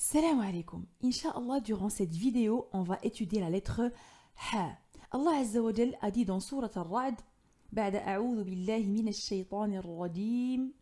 Salam alaikum. Inch'Allah, durant cette vidéo, on va étudier la lettre Ha. Allah Azza wa Jal a dit dans Surat Al-Ra'd, بعد أعوذ بالله من الشيطان الرجيم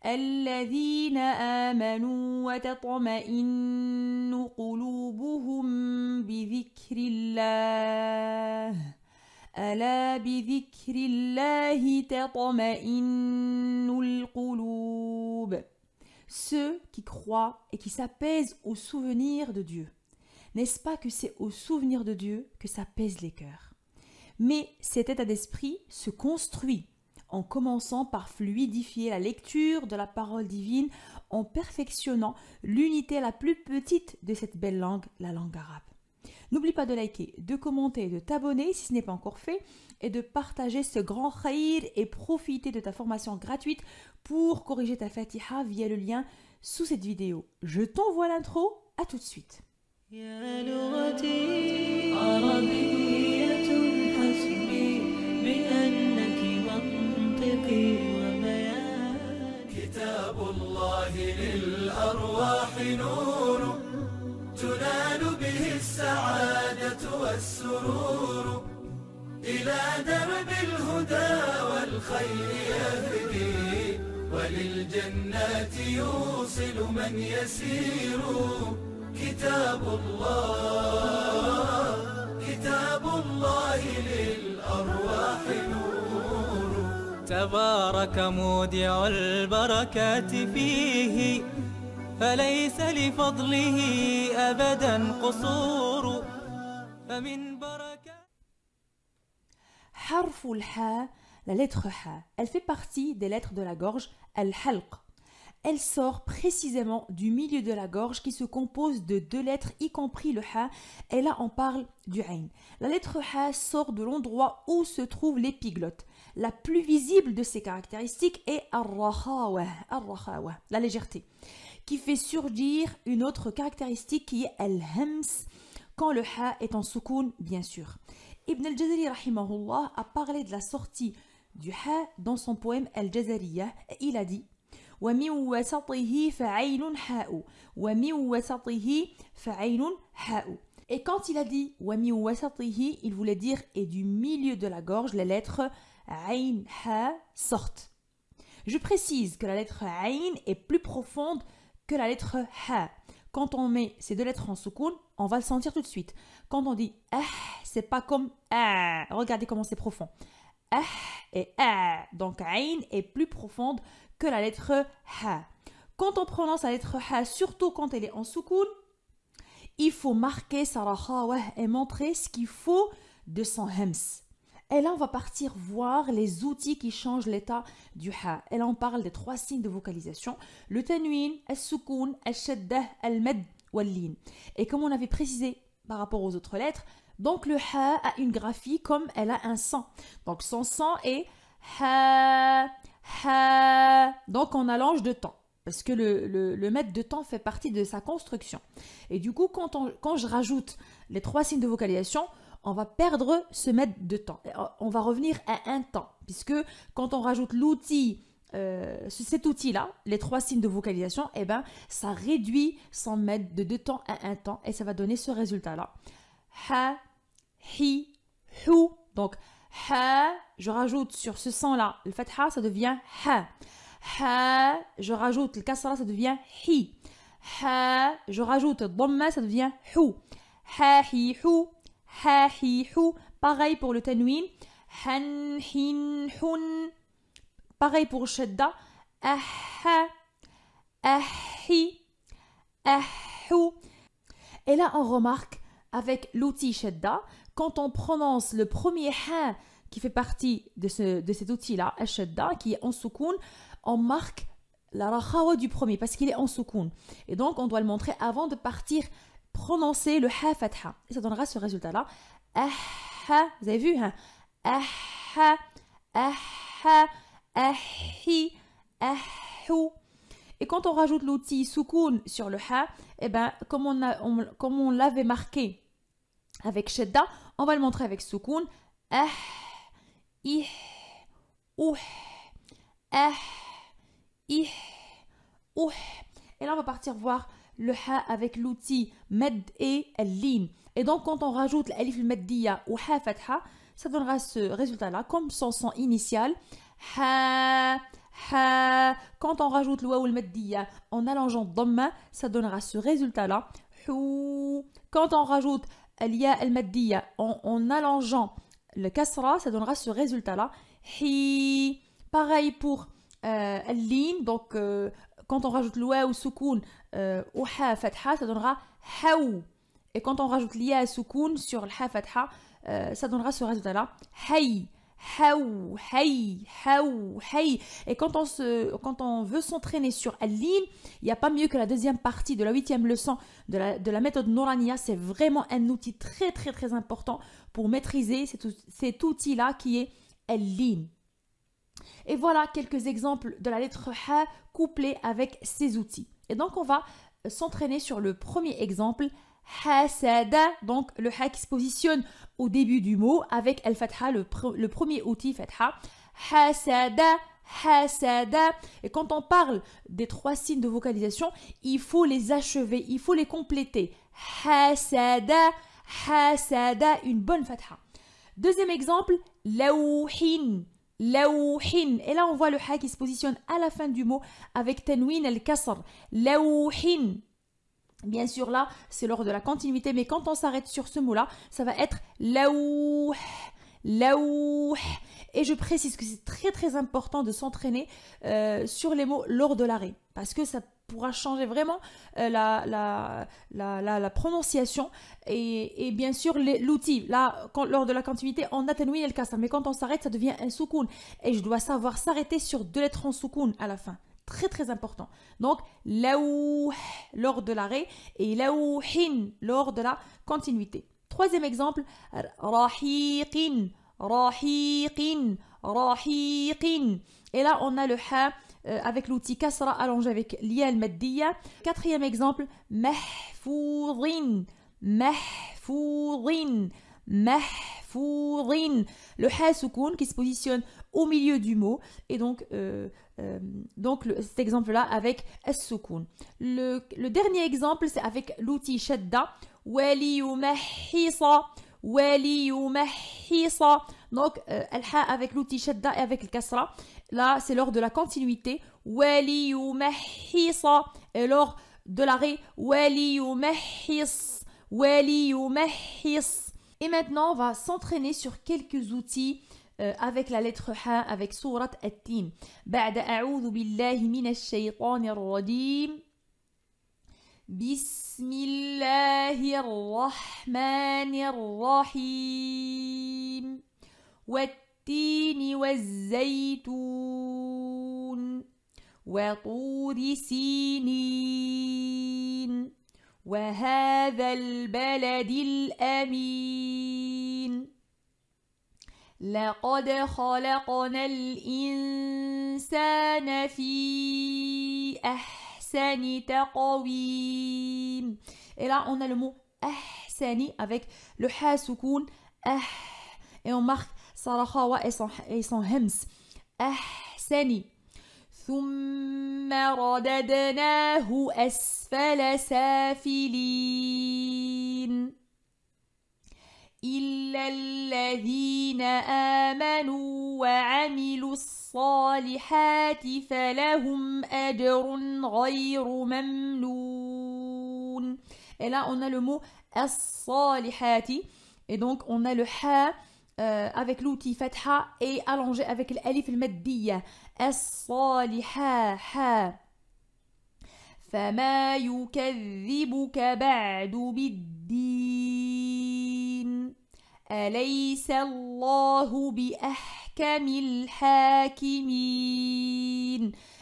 الذين آمنوا وتطمئن قلوبهم بذكر الله ألا بذكر الله تطمئن القلوب. Ceux qui croient et qui s'apaisent au souvenir de Dieu. N'est-ce pas que c'est au souvenir de Dieu que s'apaisent les cœurs? Mais cet état d'esprit se construit en commençant par fluidifier la lecture de la parole divine en perfectionnant l'unité la plus petite de cette belle langue, la langue arabe. N'oublie pas de liker, de commenter, de t'abonner si ce n'est pas encore fait et de partager ce grand khaïr et profiter de ta formation gratuite pour corriger ta Fatiha via le lien sous cette vidéo. Je t'envoie l'intro, à tout de suite. تنال به السعادة والسرور إلى درب الهدى والخير يهدي وللجنات يوصل من يسير كتاب الله للأرواح نور تبارك مودع البركات فيه فليس لفضله أبدا قصور فمن بركة. حرف الحاء, la lettre Ha, elle fait partie des lettres de la gorge al-halq. Elle sort précisément du milieu de la gorge qui se compose de deux lettres y compris le Ha, et là on parle du Ain. La lettre Ha sort de l'endroit où se trouve l'épiglotte. La plus visible de ses caractéristiques est ar-rakhawa, la légèreté, qui fait surgir une autre caractéristique qui est al-hams quand le ha est en soukoun, bien sûr. Ibn al-Jazari rahimahullah a parlé de la sortie du ha dans son poème Al-Jazariyah et il a dit وَمِن وَسَطِهِ فَعَيْنٌ حَاءُ وَمِن وَسَطِهِ فَعَيْنٌ حَاءُ. Et quand il a dit وَمِن وَسَطِهِ, il voulait dire et du milieu de la gorge les lettres Ain, Ha sortent. Je précise que la lettre Ain est plus profonde que la lettre Ha. Quand on met ces deux lettres en soukoun, on va le sentir tout de suite. Quand on dit c'est pas comme regardez comment c'est profond. Et donc Ain est plus profonde que la lettre Ha. Quand on prononce la lettre Ha, surtout quand elle est en soukoun, il faut marquer sa rakhawa et montrer ce qu'il faut de son hems. Et là, on va partir voir les outils qui changent l'état du ha. Et là, on parle des trois signes de vocalisation. Le tanwin, al-soukoun, al-shaddah, al-mad, wal-lin. Et comme on avait précisé par rapport aux autres lettres, donc le ha a une graphie comme elle a un son. Donc son son est ha, ha. Donc on allonge de temps. Parce que le mètre de temps fait partie de sa construction. Et du coup, quand je rajoute les trois signes de vocalisation, on va perdre ce mètre de temps. On va revenir à un temps, puisque quand on rajoute l'outil, cet outil-là, les trois signes de vocalisation, eh ben, ça réduit son mètre de deux temps à un temps, et ça va donner ce résultat-là. Ha, hi, hu. Donc, ha, je rajoute sur ce son-là, le fatha, ça devient ha. Ha, je rajoute le kasra, ça devient hi. Ha, je rajoute le dhamma, ça devient hu. Ha, hi, hu. Ha, hi, hu. Pareil pour le tanwin. Han, hin, hun. Pareil pour le shadda. Aha, ahi, ahu. Et là, on remarque avec l'outil shadda, quand on prononce le premier ha qui fait partie de cet outil-là, shadda, qui est en soukoun, on marque la rakhawa du premier parce qu'il est en soukoun. Et donc, on doit le montrer avant de partir prononcer le ha fatha. Et ça donnera ce résultat-là. Aha, vous avez vu, hein? Aha, aha, ahi, ahu. Et quand on rajoute l'outil soukoun sur le ha, eh ben, comme on l'avait marqué avec shadda, on va le montrer avec soukoun. Ah, ih, ouh, ah, ih, ouh. Et là, on va partir voir le ha avec l'outil med et al-lin. Et donc, quand on rajoute l'alif al-maddiya ou ha fatha, ça donnera ce résultat-là, comme son son initial. Ha, ha. Quand on rajoute le waw al-maddiya en allongeant dhamma, ça donnera ce résultat-là. Hou. Quand on rajoute al-ya al-maddiya en allongeant le kasra, ça donnera ce résultat-là. Hi. Pareil pour al-lin, donc quand on rajoute le waw soukoun ou ha fatha, ça donnera haou. Et quand on rajoute l'ia à soukoun sur le ha fatha, ça donnera ce résultat-là. Hay, haou, hay, haou, hay. Et quand on veut s'entraîner sur al-lin, il n'y a pas mieux que la deuxième partie de la 8e leçon de la méthode Nouraniya. C'est vraiment un outil très très très important pour maîtriser cet outil-là qui est al-lin. Et voilà quelques exemples de la lettre ha couplée avec ces outils. Et donc on va s'entraîner sur le premier exemple. Hasada, donc le ha qui se positionne au début du mot avec al-fatha, le premier outil fatha. Hasada, hasada. Et quand on parle des 3 signes de vocalisation, il faut les achever, il faut les compléter. Hasada, hasada, une bonne fatha. Deuxième exemple, lawhin. Lawhin. Et là on voit le ha qui se positionne à la fin du mot avec tanwin al-kasr. Lawhin. Bien sûr, là, c'est lors de la continuité, mais quand on s'arrête sur ce mot-là, ça va être laouh, laouh. Et je précise que c'est très très important de s'entraîner sur les mots lors de l'arrêt, parce que ça pourra changer vraiment la prononciation et bien sûr l'outil. Là, lors de la continuité, on a tanwin al-kasr, mais quand on s'arrête, ça devient un soukoun. Et je dois savoir s'arrêter sur 2 lettres en soukoun à la fin. Très très important. Donc, laouh lors de l'arrêt et laouhin lors de la continuité. Troisième exemple, rahiqin, rahiqin, rahiqin. Et là, on a le ha avec l'outil kasra allongé avec l'ia al-maddiya. Quatrième exemple, mahfoudin, mahfoudin, mahfoudin. Le ha soukoun qui se positionne au milieu du mot et donc cet exemple-là avec as-soukoun. Le dernier exemple, c'est avec l'outil shadda. Waliyumahhisa, waliyumahhisa. Donc, al-ha avec l'outil shadda et avec le kasra. Là, c'est lors de la continuité. Waliyumahhisa. Et lors de l'arrêt, waliyumahhis, waliyumahhis. Et maintenant, on va s'entraîner sur quelques outils avec la lettre ha avec sourate at-tin. بعد أعوذ بالله من الشيطان الرجيم. بسم الله الرحمن الرحيم. والتين والزيتون وطور سينين وهذا البلد الأمين. لقد خلقنا الإنسان في أحسن تقويم. Et là, on a le mot ahsani avec le ha soukoun et on marque sa rakhawa et son hems. Ahsani. ثم رددناه أسفل سافلين. إلا الذين آمنوا وعملوا الصالحات فلهم أجر غير ممنون. Et là, on a le mot as-salihati. Et donc, on a le ha avec l'outil fatha et allongé avec l'alif al-maddiya. As-saliha, ha. فما يكذبك بعد بالدين أليس الله بأحكم الحاكمين.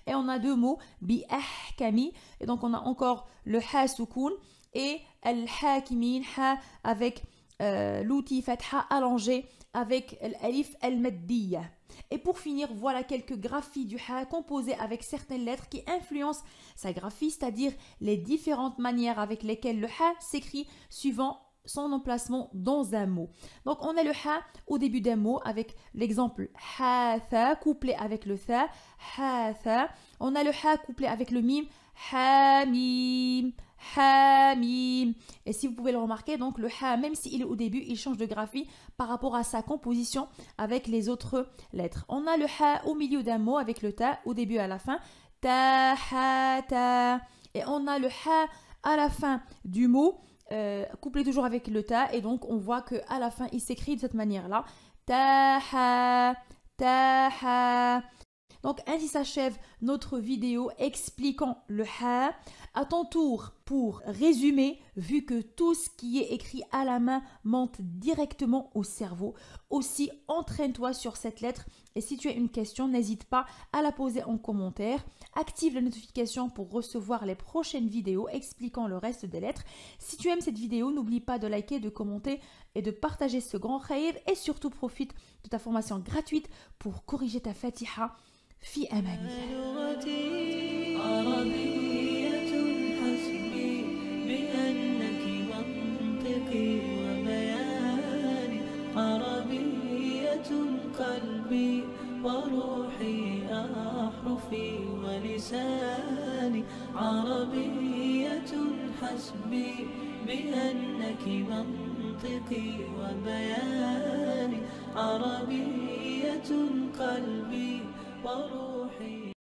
Et on a 2 mots, بأحكم. Et donc on a encore le ha soukoun et al-hakimin, ha avec l'outil fatha allongé avec l'alif al-maddiya. Et pour finir, voilà quelques graphies du ha composées avec certaines lettres qui influencent sa graphie, c'est-à-dire les différentes manières avec lesquelles le ha s'écrit suivant son emplacement dans un mot. Donc on a le ha au début d'un mot avec l'exemple ha-tha couplé avec le tha, ha-tha. On a le ha couplé avec le mim, ha-mim, hamim. Et si vous pouvez le remarquer, donc le ha, même s'il est au début, il change de graphie par rapport à sa composition avec les autres lettres. On a le ha au milieu d'un mot avec le ta au début et à la fin. Ta, ha, ta. Et on a le ha à la fin du mot, couplé toujours avec le ta. Et donc, on voit qu'à la fin, il s'écrit de cette manière-là. Ta, ha, ta, ha. Donc, ainsi s'achève notre vidéo expliquant le ha. À ton tour, pour résumer, vu que tout ce qui est écrit à la main monte directement au cerveau, aussi entraîne-toi sur cette lettre. Et si tu as une question, n'hésite pas à la poser en commentaire. Active la notification pour recevoir les prochaines vidéos expliquant le reste des lettres. Si tu aimes cette vidéo, n'oublie pas de liker, de commenter et de partager ce grand khair. Et surtout, profite de ta formation gratuite pour corriger ta fatiha. في أمان الله. عربية حسبي بأنك منطقي وبياني عربية قلبي وروحي أحرفي ولساني عربية حسبي بأنك منطقي وبياني عربية قلبي وروحي